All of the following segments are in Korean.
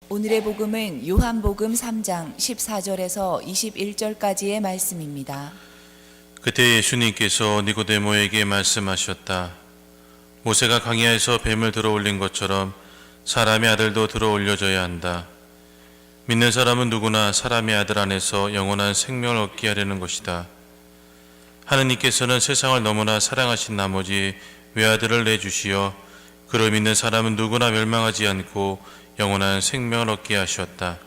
오늘의 복음은 요한복음 3장 14절에서 21절까지의 말씀입니다. 그때 예수님께서 니고데모에게 말씀하셨다. 모세가 광야에서 뱀을 들어올린 것처럼 사람의 아들도 들어올려져야 한다. 믿는 사람은 누구나 사람의 아들 안에서 영원한 생명을 얻게 하려는 것이다. 하느님께서는 세상을 너무나 사랑하신 나머지 외아들을 내주시어 그를 믿는 사람은 누구나 멸망하지 않고 영원한 생명을 얻게 하셨다.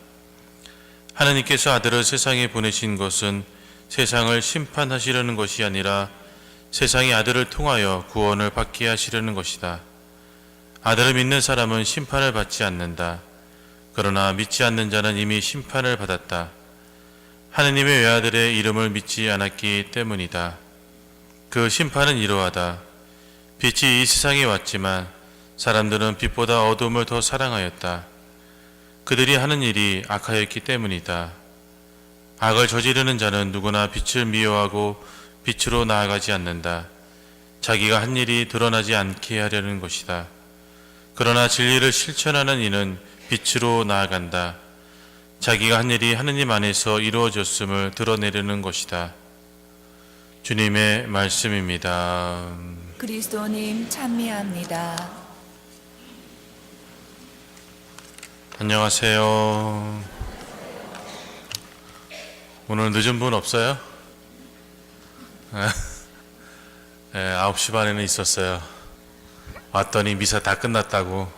하느님께서 아들을 세상에 보내신 것은 세상을 심판하시려는 것이 아니라 세상이 아들을 통하여 구원을 받게 하시려는 것이다. 아들을 믿는 사람은 심판을 받지 않는다. 그러나 믿지 않는 자는 이미 심판을 받았다. 하느님의 외아들의 이름을 믿지 않았기 때문이다. 그 심판은 이러하다. 빛이 이 세상에 왔지만 사람들은 빛보다 어둠을 더 사랑하였다. 그들이 하는 일이 악하였기 때문이다. 악을 저지르는 자는 누구나 빛을 미워하고 빛으로 나아가지 않는다. 자기가 한 일이 드러나지 않게 하려는 것이다. 그러나 진리를 실천하는 이는 빛으로 나아간다. 자기가 한 일이 하느님 안에서 이루어졌음을 드러내려는 것이다. 주님의 말씀입니다. 그리스도님 찬미합니다. 안녕하세요. 오늘 늦은 분 없어요? 9시 반에는 있었어요. 왔더니 미사 다 끝났다고.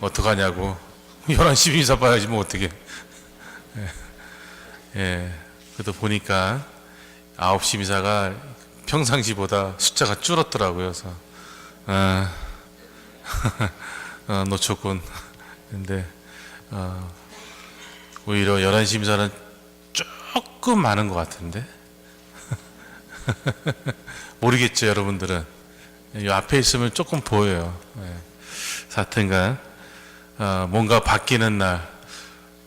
어떡하냐고. 11시 미사 봐야지 뭐 어떡해. 그래도 보니까 9시 미사가 평상시보다 숫자가 줄었더라고요. 그래서 놓쳤군. 근데 오히려 11시 미사는 조금 많은 것 같은데. 모르겠죠, 여러분들은. 이 앞에 있으면 조금 보여요. 하여튼간 뭔가 바뀌는 날.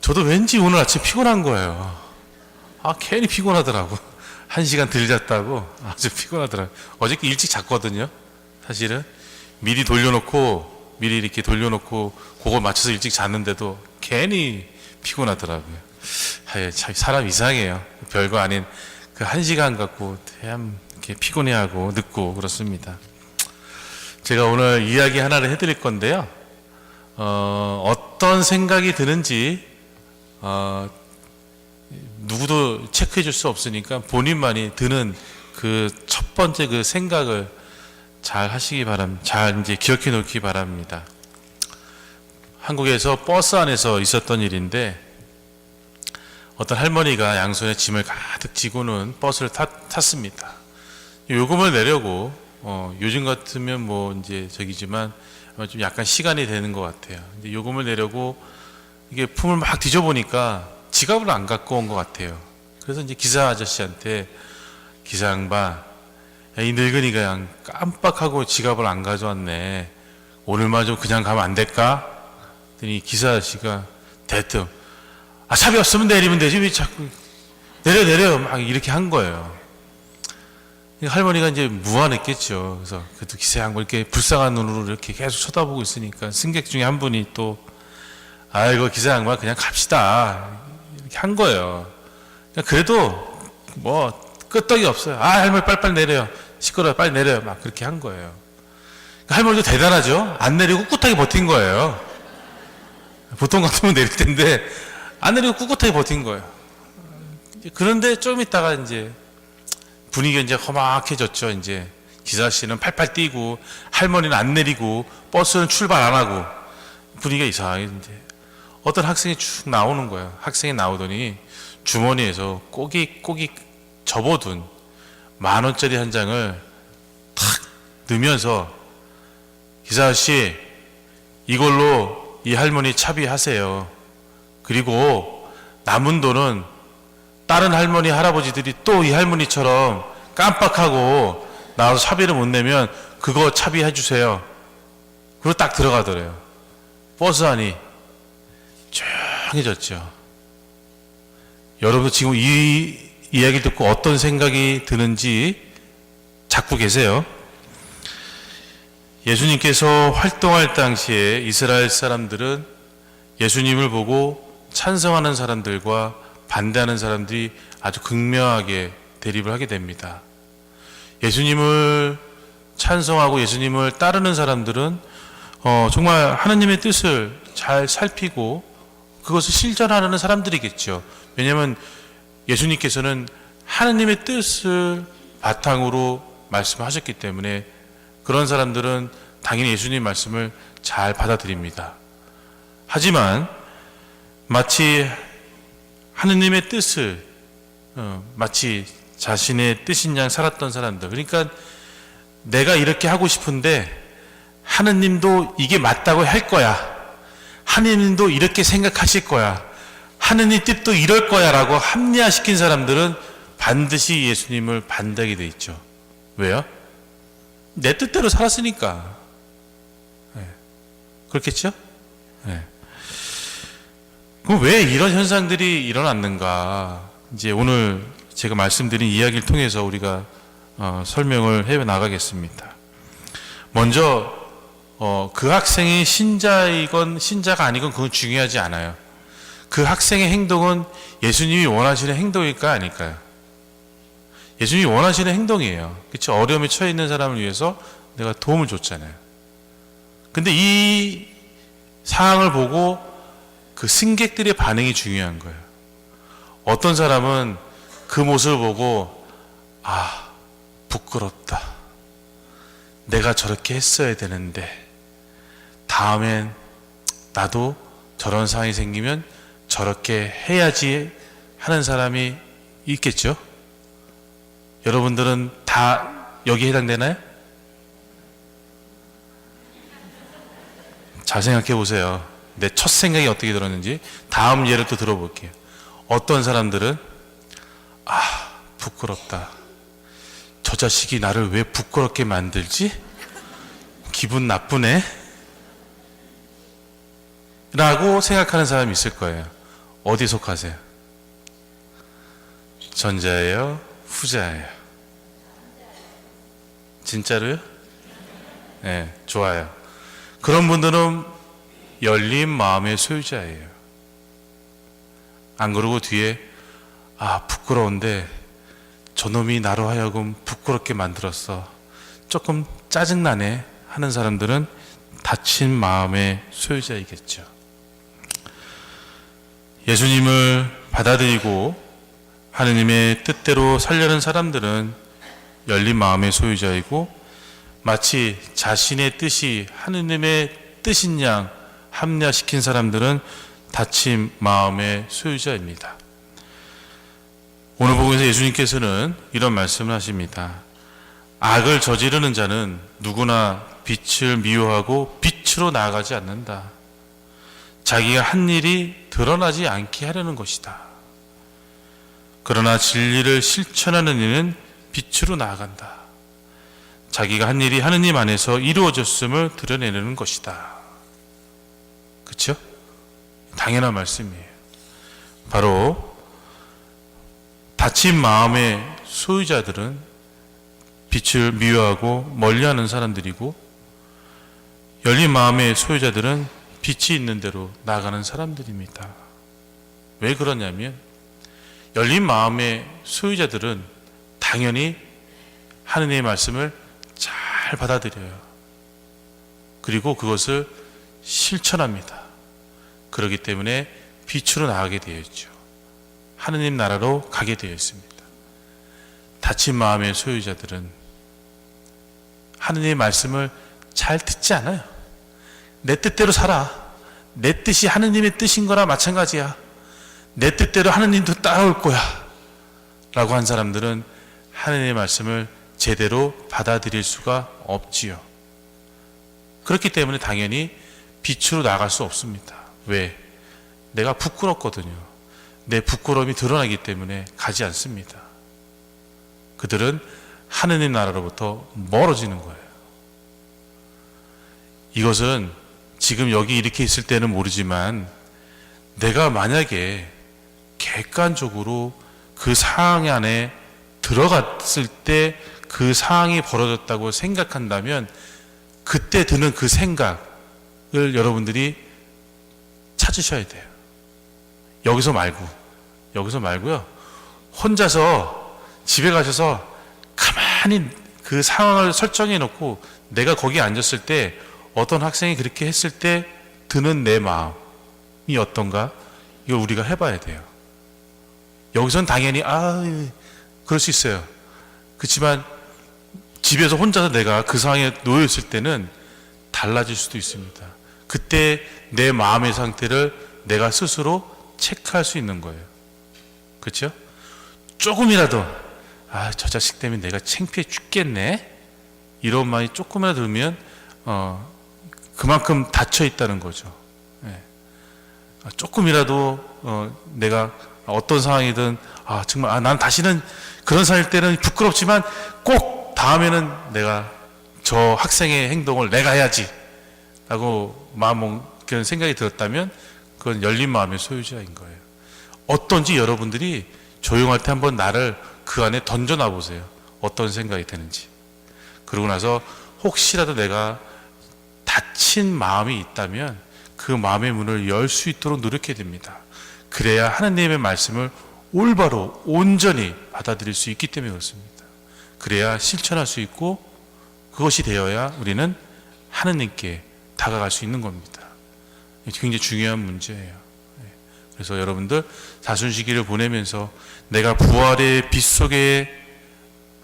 저도 왠지 오늘 아침 피곤한 거예요. 괜히 피곤하더라고. 1시간 덜 잤다고 아주 피곤하더라고요. 어저께 일찍 잤거든요. 사실은 미리 이렇게 돌려놓고 그걸 맞춰서 일찍 잤는데도 괜히 피곤하더라고요. 참 사람 이상해요. 별거 아닌 그 1시간 갖고 참 이렇게 피곤해하고 늦고 그렇습니다. 제가 오늘 이야기 하나를 해드릴 건데요. 어떤 생각이 드는지 누구도 체크해 줄 수 없으니까 본인만이 드는 그 첫 번째 그 생각을 잘 하시기 바랍니다. 잘 이제 기억해 놓기 바랍니다. 한국에서 버스 안에서 있었던 일인데 어떤 할머니가 양손에 짐을 가득 지고는 버스를 탔습니다. 요금을 내려고 요즘 같으면 뭐 이제 저기지만 좀 약간 시간이 되는 것 같아요. 근데 요금을 내려고 이게 품을 막 뒤져보니까 지갑을 안 갖고 온 것 같아요. 그래서 이제 기사 아저씨한테 기사 양반, 이 늙은이가 그냥 깜빡하고 지갑을 안 가져왔네. 오늘만 좀 그냥 가면 안 될까? 그랬더니 기사 아저씨가 대뜸 차비 없으면 내리면 되지 왜 자꾸 내려 막 이렇게 한 거예요. 할머니가 이제 무안했겠죠. 그래서 그래도 기사 양반 이렇게 불쌍한 눈으로 이렇게 계속 쳐다보고 있으니까 승객 중에 한 분이 또 아이고 기사 양반 그냥 갑시다 이렇게 한 거예요. 그래도 뭐 끄떡이 없어요. 할머니 빨리빨리 내려요. 시끄러워요. 빨리 내려요. 막 그렇게 한 거예요. 할머니도 대단하죠. 안 내리고 꿋꿋하게 버틴 거예요. 보통 같으면 내릴 텐데 안 내리고 꿋꿋하게 버틴 거예요. 그런데 좀 있다가 이제 분위기가 이제 험악해졌죠. 이제 기사 씨는 팔팔 뛰고 할머니는 안 내리고 버스는 출발 안 하고 분위기가 이상하게 이제 어떤 학생이 쭉 나오는 거예요. 학생이 나오더니 주머니에서 꼬깃꼬깃 접어둔 10,000원짜리 한 장을 탁 넣으면서 기사 아저씨 이걸로 이 할머니 차비하세요. 그리고 남은 돈은 다른 할머니 할아버지들이 또 이 할머니처럼 깜빡하고 나와서 차비를 못 내면 그거 차비해 주세요. 그리고 딱 들어가더래요. 버스 안이 조용해졌죠. 여러분도 지금 이 이야기를 듣고 어떤 생각이 드는지 잡고 계세요. 예수님께서 활동할 당시에 이스라엘 사람들은 예수님을 보고 찬성하는 사람들과 반대하는 사람들이 아주 극명하게 대립을 하게 됩니다. 예수님을 찬성하고 예수님을 따르는 사람들은 정말 하나님의 뜻을 잘 살피고 그것을 실천하는 사람들이겠죠. 왜냐하면 예수님께서는 하나님의 뜻을 바탕으로 말씀하셨기 때문에 그런 사람들은 당연히 예수님 말씀을 잘 받아들입니다. 하지만 마치 하느님의 뜻을 마치 자신의 뜻인 양 살았던 사람들, 그러니까 내가 이렇게 하고 싶은데 하느님도 이게 맞다고 할 거야, 하느님도 이렇게 생각하실 거야, 하느님 뜻도 이럴 거야 라고 합리화시킨 사람들은 반드시 예수님을 반대하게 돼 있죠. 왜요? 내 뜻대로 살았으니까. 네. 그렇겠죠? 네. 그럼 왜 이런 현상들이 일어났는가? 이제 오늘 제가 말씀드린 이야기를 통해서 우리가 설명을 해 나가겠습니다. 먼저 그 학생이 신자이건 신자가 아니건 그건 중요하지 않아요. 그 학생의 행동은 예수님이 원하시는 행동일까 아닐까요? 예수님이 원하시는 행동이에요. 그렇죠? 어려움에 처해 있는 사람을 위해서 내가 도움을 줬잖아요. 근데 이 상황을 보고 그 승객들의 반응이 중요한 거예요. 어떤 사람은 그 모습을 보고 부끄럽다, 내가 저렇게 했어야 되는데 다음엔 나도 저런 상황이 생기면 저렇게 해야지 하는 사람이 있겠죠? 여러분들은 다 여기에 해당되나요? 잘 생각해 보세요. 내 첫 생각이 어떻게 들었는지. 다음 예를 또 들어볼게요. 어떤 사람들은 부끄럽다, 저 자식이 나를 왜 부끄럽게 만들지? 기분 나쁘네 라고 생각하는 사람이 있을 거예요. 어디 속하세요? 전자예요? 후자예요? 진짜로요? 네, 좋아요. 그런 분들은 열린 마음의 소유자예요. 안 그러고 뒤에 부끄러운데 저놈이 나로 하여금 부끄럽게 만들었어, 조금 짜증나네 하는 사람들은 닫힌 마음의 소유자이겠죠. 예수님을 받아들이고 하느님의 뜻대로 살려는 사람들은 열린 마음의 소유자이고, 마치 자신의 뜻이 하느님의 뜻인 양 합리화시킨 사람들은 닫힌 마음의 소유자입니다. 오늘 복음에서 예수님께서는 이런 말씀을 하십니다. 악을 저지르는 자는 누구나 빛을 미워하고 빛으로 나아가지 않는다. 자기가 한 일이 드러나지 않게 하려는 것이다. 그러나 진리를 실천하는 이는 빛으로 나아간다. 자기가 한 일이 하느님 안에서 이루어졌음을 드러내는 것이다. 그렇죠? 당연한 말씀이에요. 바로 닫힌 마음의 소유자들은 빛을 미워하고 멀리하는 사람들이고, 열린 마음의 소유자들은 빛이 있는 대로 나아가는 사람들입니다. 왜 그러냐면 열린 마음의 소유자들은 당연히 하느님의 말씀을 잘 받아들여요. 그리고 그것을 실천합니다. 그렇기 때문에 빛으로 나가게 되어 있죠. 하느님 나라로 가게 되어 있습니다. 닫힌 마음의 소유자들은 하느님의 말씀을 잘 듣지 않아요. 내 뜻대로 살아, 내 뜻이 하느님의 뜻인 거나 마찬가지야, 내 뜻대로 하느님도 따라올 거야 라고 한 사람들은 하느님의 말씀을 제대로 받아들일 수가 없지요. 그렇기 때문에 당연히 빛으로 나갈 수 없습니다. 왜? 내가 부끄럽거든요. 내 부끄러움이 드러나기 때문에 가지 않습니다. 그들은 하느님 나라로부터 멀어지는 거예요. 이것은 지금 여기 이렇게 있을 때는 모르지만, 내가 만약에 객관적으로 그 상황 안에 들어갔을 때 그 상황이 벌어졌다고 생각한다면, 그때 드는 그 생각을 여러분들이 찾으셔야 돼요. 여기서 말고요. 혼자서 집에 가셔서 가만히 그 상황을 설정해 놓고 내가 거기에 앉았을 때 어떤 학생이 그렇게 했을 때 드는 내 마음이 어떤가? 이걸 우리가 해봐야 돼요. 여기선 당연히 그럴 수 있어요. 그렇지만 집에서 혼자서 내가 그 상황에 놓여 있을 때는 달라질 수도 있습니다. 그때 내 마음의 상태를 내가 스스로 체크할 수 있는 거예요. 그렇죠? 조금이라도 저 자식 때문에 내가 창피해 죽겠네, 이런 마음이 조금이라도 들면 그만큼 닫혀 있다는 거죠. 예. 조금이라도 내가 어떤 상황이든 정말 난 다시는 그런 상황일 때는 부끄럽지만 꼭 다음에는 내가 저 학생의 행동을 내가 해야지 라고 그런 생각이 들었다면 그건 열린 마음의 소유자인 거예요. 어떤지 여러분들이 조용할 때 한번 나를 그 안에 던져놔 보세요. 어떤 생각이 드는지. 그러고 나서 혹시라도 내가 닫힌 마음이 있다면 그 마음의 문을 열 수 있도록 노력해야 됩니다. 그래야 하나님의 말씀을 올바로 온전히 받아들일 수 있기 때문에 그렇습니다. 그래야 실천할 수 있고 그것이 되어야 우리는 하느님께 다가갈 수 있는 겁니다. 굉장히 중요한 문제예요. 그래서 여러분들 사순시기를 보내면서 내가 부활의 빛 속에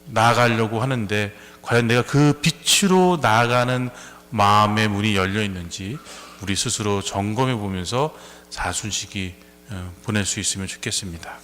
나아가려고 하는데 과연 내가 그 빛으로 나아가는 마음의 문이 열려 있는지 우리 스스로 점검해 보면서 사순시기 보낼 수 있으면 좋겠습니다.